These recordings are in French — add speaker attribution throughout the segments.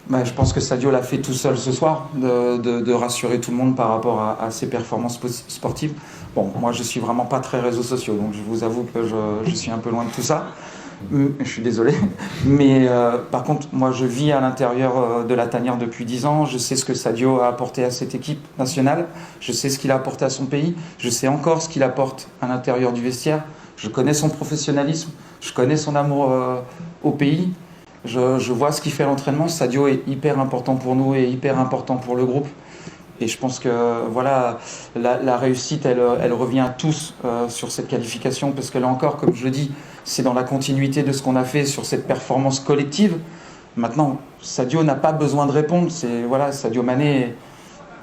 Speaker 1: Je pense que Sadio l'a fait tout seul ce soir, de rassurer tout le monde par rapport à ses performances sportives. Bon, moi je suis vraiment pas très réseaux sociaux, donc je vous avoue que je suis un peu loin de tout ça. Je suis désolé. Mais par contre, moi je vis à l'intérieur de la tanière depuis 10 ans. Je sais ce que Sadio a apporté à cette équipe nationale. Je sais ce qu'il a apporté à son pays. Je sais encore ce qu'il apporte à l'intérieur du vestiaire. Je connais son professionnalisme. Je connais son amour au pays. Je vois ce qu'il fait à l'entraînement. Sadio est hyper important pour nous et hyper important pour le groupe. Et je pense que voilà, la réussite, elle revient à tous sur cette qualification, parce que là encore, comme je le dis, c'est dans la continuité de ce qu'on a fait sur cette performance collective. Maintenant, Sadio n'a pas besoin de répondre. Voilà, Sadio Mané,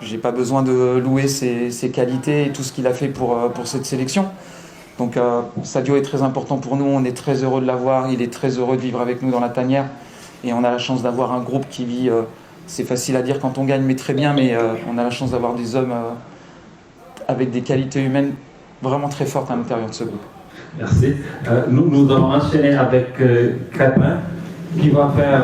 Speaker 1: j'ai pas besoin de louer ses qualités et tout ce qu'il a fait pour cette sélection. Donc Sadio est très important pour nous, on est très heureux de l'avoir, il est très heureux de vivre avec nous dans la tanière, et on a la chance d'avoir un groupe qui vit, c'est facile à dire quand on gagne, mais très bien, mais on a la chance d'avoir des hommes avec des qualités humaines vraiment très fortes à l'intérieur de ce groupe.
Speaker 2: Merci. Nous allons enchaîner avec Crépin qui va faire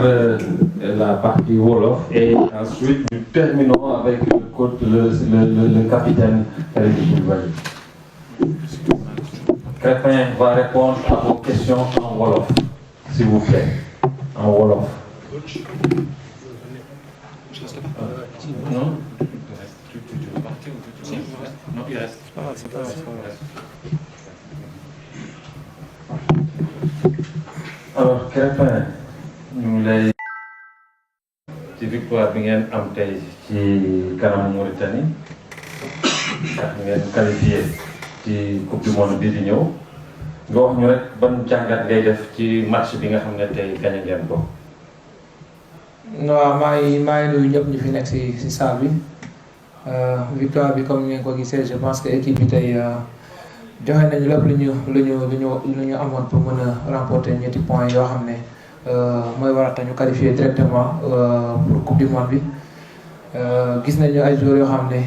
Speaker 2: la partie Wolof, et ensuite nous terminons avec le capitaine Khalid Koulibaly. Crépin va répondre à vos questions en Wolof, s'il vous plaît. En Wolof. Non? Tu veux partir ou tu veux rester? Non, il reste. C'est pas grave. Alors, Crépin, ñu lay ci victoire bi ngeen am tey ci kanamu Mauritanie ak ngeen qualifié ci coupe du monde bii di ñëw nga wax ñu rek ban jàngat ngay def ci match bi nga xam ne tey gagné ngeen ko.
Speaker 3: waaw maa ngi nuyu ñëpp ñu fi nekk si salle bi victoire bi comme ngeen ko gisee, je pense que équipe bi tey joxe nañu lépp lu ñu amoon pour mën a remporter ñetti points yoo xam ne mooy waral ñu qualifié directement pour coupe du monde bi. Gis nañu ay joueurs yoo xam ne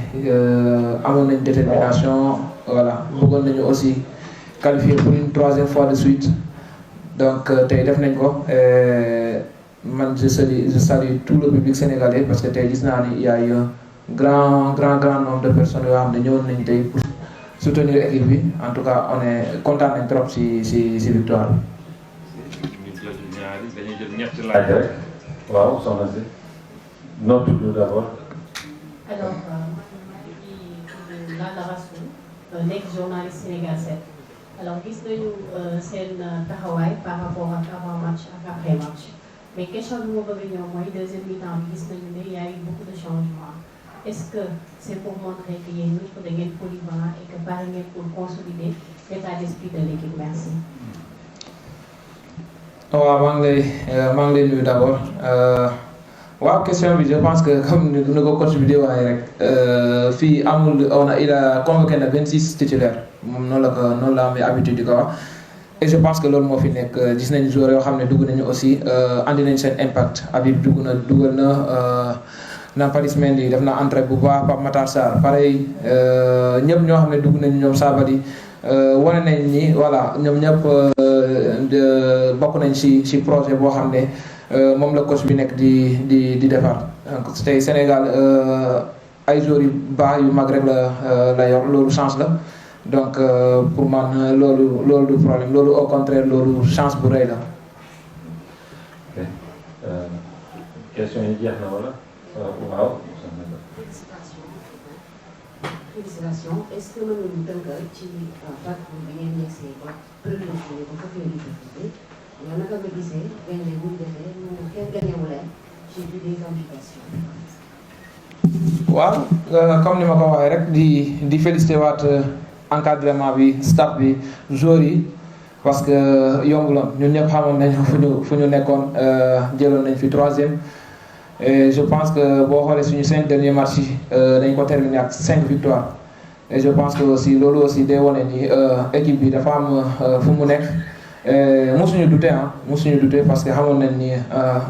Speaker 3: amoon nañ détermination, voilà, bëggoon nañu aussi qualifier pour une troisième fois de suite, donc tey def nañ ko. Man je salue tout le public sénégalais, parce que tey gis naa ni il y a eu un grand nombre de personnes yoo xam ne ñëwoon nañ tey pour soutenir équipe bi. En tout cas on est content nañ trop si victoire bi.
Speaker 2: dañuy jël ñetti laaj rek. waaw soxna si noo tudd d'abord.
Speaker 4: Alors maa ngi Lalla Rassoul nekk journaliste Sénégal 7. alors gis nañu seen taxawaay par rapport ak avant match ak après match, mais question bi ma bëgg ñëw mooy deuxième mi-temps bi gis nañu ne y a eu beaucoup de changements. Est-ce que c'est pour montrer que yéen ñëpp da ngeen polyvalent et que pare ngeen pour consolider l'état d'esprit de l'équipe? Merci.
Speaker 3: waaw maa ngi lay nuyu d'abord. waaw question bi je pense que comme ni ko coach bi di waxee rek fii amul il a convoqué na 26 titulaires, moom noonu la amee habitude di ko wax. Et je pense que loolu moo fi nekk. Gis nañu joueurs yoo xam ne dugg nañu aussi andi nañ seen impact. Habib dugal na Nampalys Mendy def na entrée bu baax, Pape Matar Sarr pareil, ñëpp ñoo xam ne dugg nañu, ñoom Sabaly wane nañ ni voilà ñoom ñëpp bokk nañ ci projet boo xam ne moom la coach bi nekk di defar. Donc tey Sénégal ay joueurs yu baax yu mag rek la yor, loolu chance la. Donc pour man loolu du problème, loolu au contraire loolu chance bu rëy la.
Speaker 2: ok question yi jeex na wala waaw.
Speaker 4: Félicitations. Est-ce que mën nañu tënk ci parcours bi ngeen yegsee ba premier jour ba fafee di député yow naka nga gisee gaynde bu ñu defee ñu kenn gañewu leen ci des invitations?
Speaker 3: waaw comme ni ma ko waxee rek di félicité waat encadrement bi, staff bi, joueurs yi, parce que yombuloon. Ñun ñëpp xamoon nañ fu ñu nekkoon, jëloon nañ fi 3e, et je pense que boo xoolee suñu 5 derniers matchs yi dañ ko terminer ak 5 victoires. Et je pense que aussi loolu aussi day wane ni équipe bi dafa am fu mu nekk. Musuñu douter parce que xamoon nañ ni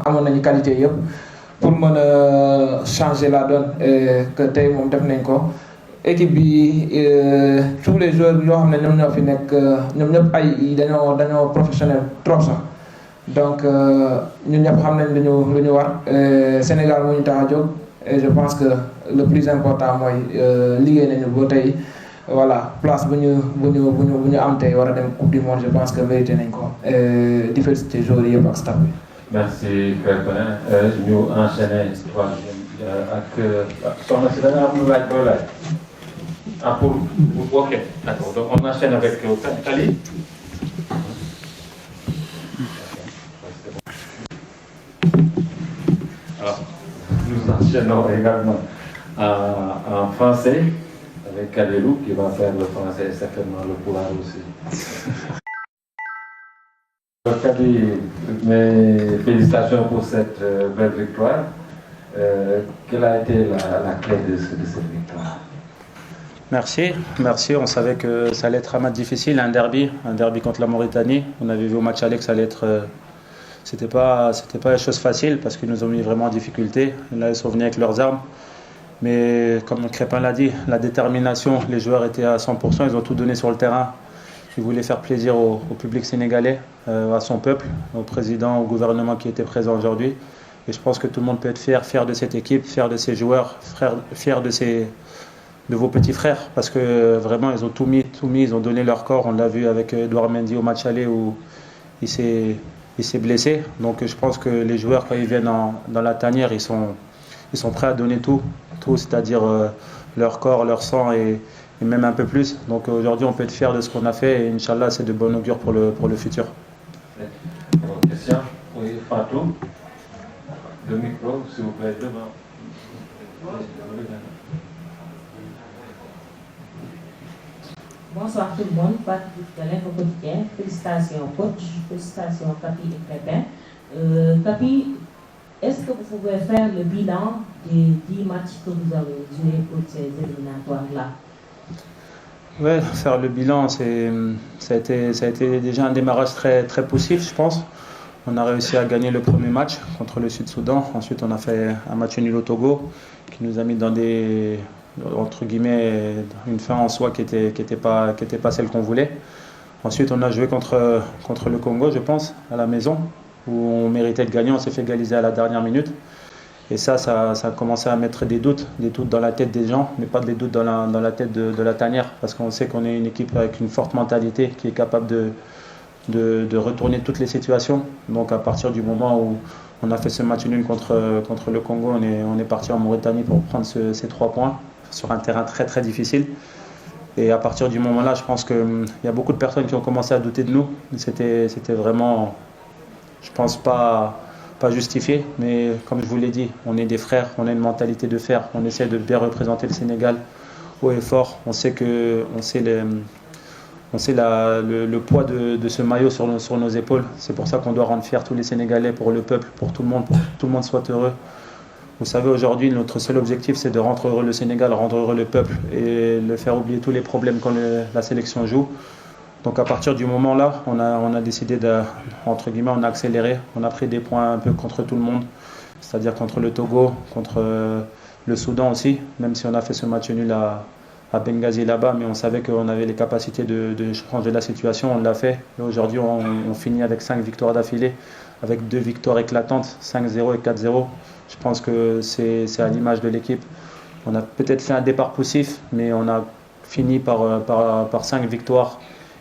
Speaker 3: amoon nañu qualité yëpp pour mën a changer la donne, et que tey moom def nañ ko. Équipe bi tous les joueurs yoo xam ne ñoom ñoo fi nekk ñoom ñëpp dañoo professionnel trop sax. donc ñun ñëpp xam nañ lu ñu war Sénégal moo ñu tax a jóg et je pense que le plus important mooy liggéey nañu ba tey voilà place bu ñu am tey war a dem coupe du monde je pense que mérité nañ ko di féliciter joueurs yëpp ak staff bi.
Speaker 2: Merci Krépin ñu enchaîner ak soxna si da nga am lu laaj booy laaj ah pour ok d'accord donc on enchaîne avec Kali. Alors nous enchaînons également en français avec Kalilou qui va faire le français et certainement le pulaar aussi. Kali, mes félicitations pour cette belle victoire. Quelle a été la clé de cette victoire?
Speaker 5: Merci. On savait que ça allait être un match difficile, un derby contre la Mauritanie. On avait vu au match aller que ça allait être, c'était pas une chose facile parce qu'ils nous ont mis vraiment en difficulté. Là, ils sont venus avec leurs armes. Mais comme Krépin l'a dit, la détermination, les joueurs étaient à 100%, ils ont tout donné sur le terrain. Ils voulaient faire plaisir au public sénégalais, à son peuple, au président, au gouvernement qui était présent aujourd'hui. Et je pense que tout le monde peut être fier de cette équipe, fier de ses joueurs, fier de vos petits frères. Parce que vraiment, ils ont tout mis, ils ont donné leur corps. On l'a vu avec Edouard Mendy au match aller où il s'est blessé. Donc je pense que les joueurs, quand ils viennent dans la tanière, ils sont prêts à donner tout, c'est-à-dire leur corps, leur sang et même un peu plus. Donc aujourd'hui, on peut être fier de ce qu'on a fait et Inch'Allah, c'est de bon augure pour le futur.
Speaker 2: Question? Oui, Fatou. Le micro, s'il vous plaît, devant.
Speaker 6: Bonsoir tout le monde, Patrick de l'Info Quotidien. Félicitations coach, félicitations Capi et Krépin. Capi, est-ce que vous pouvez faire le bilan des 10 matchs que vous avez joués pour ces éliminatoires-là?
Speaker 5: Oui, faire le bilan, ça a été déjà un démarrage très, très poussif, je pense. On a réussi à gagner le premier match contre le Sud-Soudan. Ensuite, on a fait un match nul au Togo qui nous a mis dans des, entre guillemets, une fin en soi qui était pas celle qu'on voulait. Ensuite, on a joué contre le Congo, je pense, à la maison, où on méritait de gagner. On s'est fait égaliser à la dernière minute. Et ça a commencé à mettre des doutes dans la tête des gens, mais pas des doutes dans la tête de la tanière, parce qu'on sait qu'on est une équipe avec une forte mentalité qui est capable de retourner toutes les situations. Donc à partir du moment où on a fait ce match nul contre le Congo, on est parti en Mauritanie pour prendre ces 3 points sur un terrain très très difficile. Et à partir du moment-là, je pense qu'il y a beaucoup de personnes qui ont commencé à douter de nous. C'était vraiment, je pense pas justifié, mais comme je vous l'ai dit, on est des frères, on a une mentalité de fer, on essaie de bien représenter le Sénégal haut et fort. On sait le poids de ce maillot sur nos épaules. C'est pour ça qu'on doit rendre fiers tous les Sénégalais, pour le peuple, pour tout le monde soit heureux. Vous savez, aujourd'hui, notre seul objectif, c'est de rendre heureux le Sénégal, rendre heureux le peuple et le faire oublier tous les problèmes quand la sélection joue. Donc à partir du moment-là, on a décidé entre guillemets, on a accéléré, on a pris des points un peu contre tout le monde, c'est-à-dire contre le Togo, contre le Soudan aussi, même si on a fait ce match nul à Benghazi là-bas, mais on savait qu'on avait les capacités de changer la situation, on l'a fait. Et aujourd'hui, on finit avec 5 victoires d'affilée, avec 2 victoires éclatantes, 5-0 et 4-0. Je pense que c'est à l'image de l'équipe. On a peut-être fait un départ poussif, mais on a fini par 5 victoires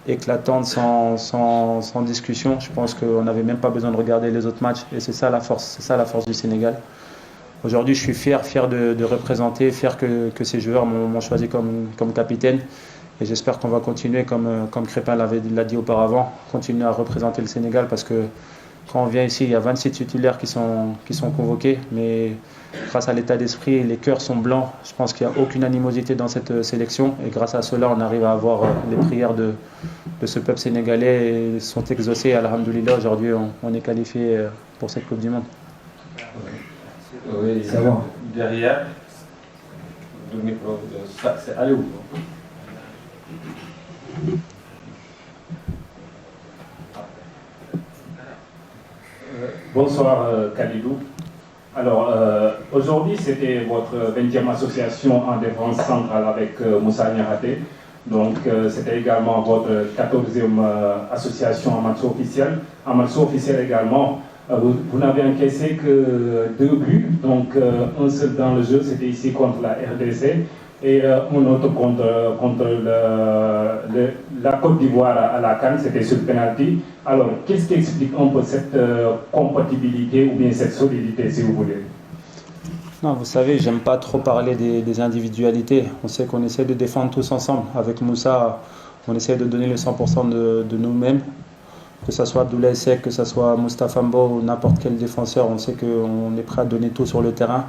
Speaker 5: éclatante sans discussion. Je pense qu'on n'avait même pas besoin de regarder les autres matchs et c'est ça la force du Sénégal. Aujourd'hui, je suis fier de représenter, fier que ces joueurs m'ont choisi comme capitaine et j'espère qu'on va continuer comme Krépin l'a dit auparavant, continuer à représenter le Sénégal parce que quand on vient ici, il y a 26 titulaires qui sont convoqués, mais grâce à l'état d'esprit, les cœurs sont blancs. Je pense qu'il n'y a aucune animosité dans cette sélection et grâce à cela, on arrive à avoir les prières de ce peuple sénégalais et sont exaucées. Alhamdoulilah, aujourd'hui, on est qualifié pour cette Coupe du Monde.
Speaker 2: Oui, c'est bon. Derrière, le micro, c'est allé où?
Speaker 7: Bonsoir Kalidou. Alors aujourd'hui c'était votre 20e association en défense centrale avec Moussa Niakhaté. Donc c'était également votre 14e association en match officiel. En match officiel également, vous n'avez encaissé que 2 buts, donc un seul dans le jeu, c'était ici contre la RDC, et un autre contre la Côte d'Ivoire à la CAN, c'était sur penalty. Alors, qu'est-ce qui explique un peu cette compatibilité ou bien cette solidité, si vous voulez?
Speaker 5: Non, vous savez, j'aime pas trop parler des individualités. On sait qu'on essaie de défendre tous ensemble. Avec Moussa, on essaie de donner le 100% de nous-mêmes. Que ce soit Abdoulaye Seck, que ce soit Moustapha Mbo ou n'importe quel défenseur, on sait qu'on est prêt à donner tout sur le terrain.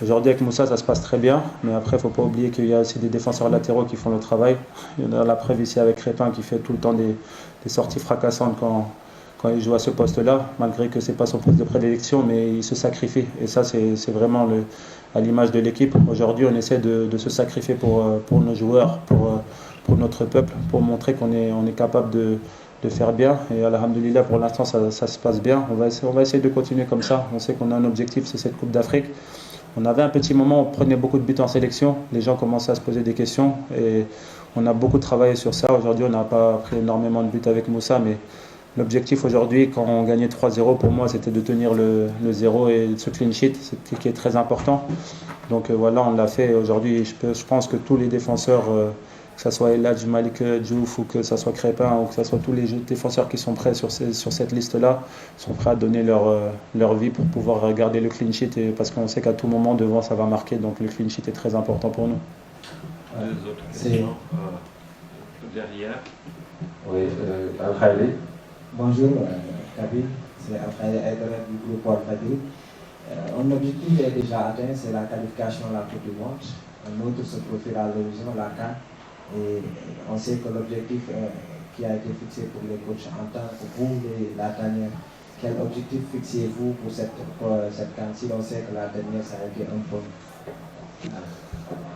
Speaker 5: Aujourd'hui, avec Moussa, ça se passe très bien. Mais après, il ne faut pas oublier qu'il y a aussi des défenseurs latéraux qui font le travail. Il y en a la preuve ici avec Crépin qui fait tout le temps des sorties fracassantes quand il joue à ce poste-là, malgré que ce n'est pas son poste de prédilection, mais il se sacrifie. Et ça, c'est vraiment à l'image de l'équipe. Aujourd'hui, on essaie de se sacrifier pour nos joueurs, pour notre peuple, pour montrer qu'on est capable de faire bien. Et alhamdoulilah, pour l'instant, ça se passe bien. On va essayer de continuer comme ça. On sait qu'on a un objectif, c'est cette Coupe d'Afrique. On avait un petit moment où on prenait beaucoup de buts en sélection. Les gens commençaient à se poser des questions. Et on a beaucoup travaillé sur ça. Aujourd'hui, on n'a pas pris énormément de buts avec Moussa, mais l'objectif aujourd'hui, quand on gagnait 3-0, pour moi, c'était de tenir le 0 et ce clean sheet, ce qui est très important. Donc voilà, on l'a fait aujourd'hui. Je pense que tous les défenseurs, que ce soit Eladj, Malik Diouf ou que ce soit Crépin ou que ce soit tous les défenseurs qui sont prêts sur cette liste-là, sont prêts à donner leur vie pour pouvoir garder le clean sheet parce qu'on sait qu'à tout moment, devant, ça va marquer. Donc le clean sheet est très important pour nous.
Speaker 2: Les autres questions derrière. Oui, Al-Khaïli.
Speaker 8: Bonjour, Kabir, c'est Al-Khaïli Aïdara du groupe Al-Fadil. Un objectif est déjà atteint, c'est la qualification à la Coupe du Monde. Un autre se profile à l'horizon, la CAN. Et on sait que l'objectif qui a été fixé pour les coachs en tant que vous, la dernière, quel objectif fixez-vous pour cette CAN? Si l'on sait que la dernière, ça a été un peu...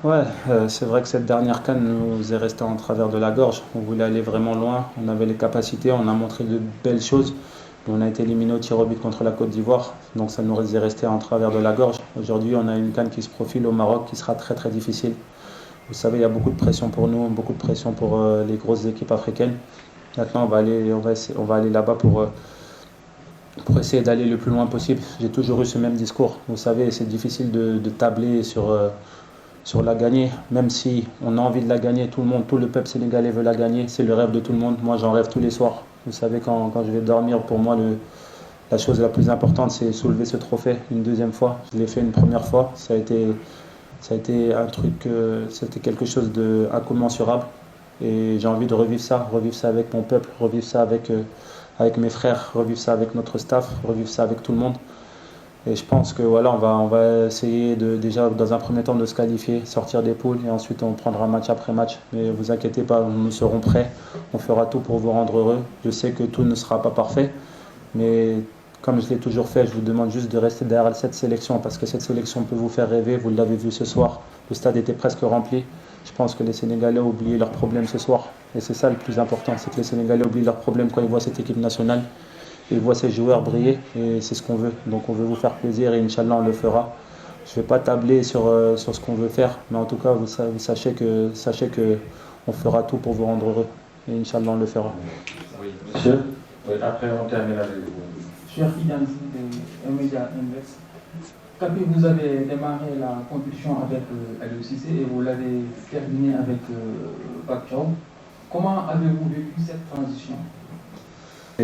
Speaker 5: Ouais, c'est vrai que cette dernière CAN nous est restée en travers de la gorge. On voulait aller vraiment loin, on avait les capacités, on a montré de belles choses. On a été éliminé au tir au but contre la Côte d'Ivoire, donc ça nous est resté en travers de la gorge. Aujourd'hui, on a une CAN qui se profile au Maroc qui sera très très difficile. Vous savez, il y a beaucoup de pression pour nous, beaucoup de pression pour les grosses équipes africaines. Maintenant, on va aller là-bas pour essayer d'aller le plus loin possible. J'ai toujours eu ce même discours. Vous savez, c'est difficile de tabler sur la gagner, même si on a envie de la gagner, tout le peuple sénégalais veut la gagner, c'est le rêve de tout le monde. Moi, j'en rêve tous les soirs. Vous savez, quand je vais dormir, pour moi, la chose la plus importante, c'est soulever ce trophée une deuxième fois. Je l'ai fait une première fois, ça a été un truc, c'était quelque chose d'incommensurable. Et j'ai envie de revivre ça avec mon peuple, revivre ça avec mes frères, revivre ça avec notre staff, revivre ça avec tout le monde. Et je pense que voilà, on va essayer déjà dans un premier temps de se qualifier, sortir des poules et ensuite on prendra match après match. Mais vous inquiétez pas, nous serons prêts, on fera tout pour vous rendre heureux. Je sais que tout ne sera pas parfait, mais comme je l'ai toujours fait, je vous demande juste de rester derrière cette sélection parce que cette sélection peut vous faire rêver. Vous l'avez vu ce soir, le stade était presque rempli. Je pense que les Sénégalais ont oublié leurs problèmes ce soir. Et c'est ça le plus important, c'est que les Sénégalais oublient leurs problèmes quand ils voient cette équipe nationale. Ils voient ces joueurs briller et c'est ce qu'on veut. Donc on veut vous faire plaisir et Inch'Allah on le fera. Je ne vais pas tabler sur ce qu'on veut faire, mais en tout cas vous sachez que on fera tout pour vous rendre heureux. Et Inch'Allah on le fera.
Speaker 2: Oui, monsieur. Oui, après on termine avec vous.
Speaker 9: Cher Fidanzi de Média Index, Kapi, vous avez démarré la compétition avec Aliou Cissé et vous l'avez terminé avec Pape Thiaw. Comment avez-vous vécu cette transition?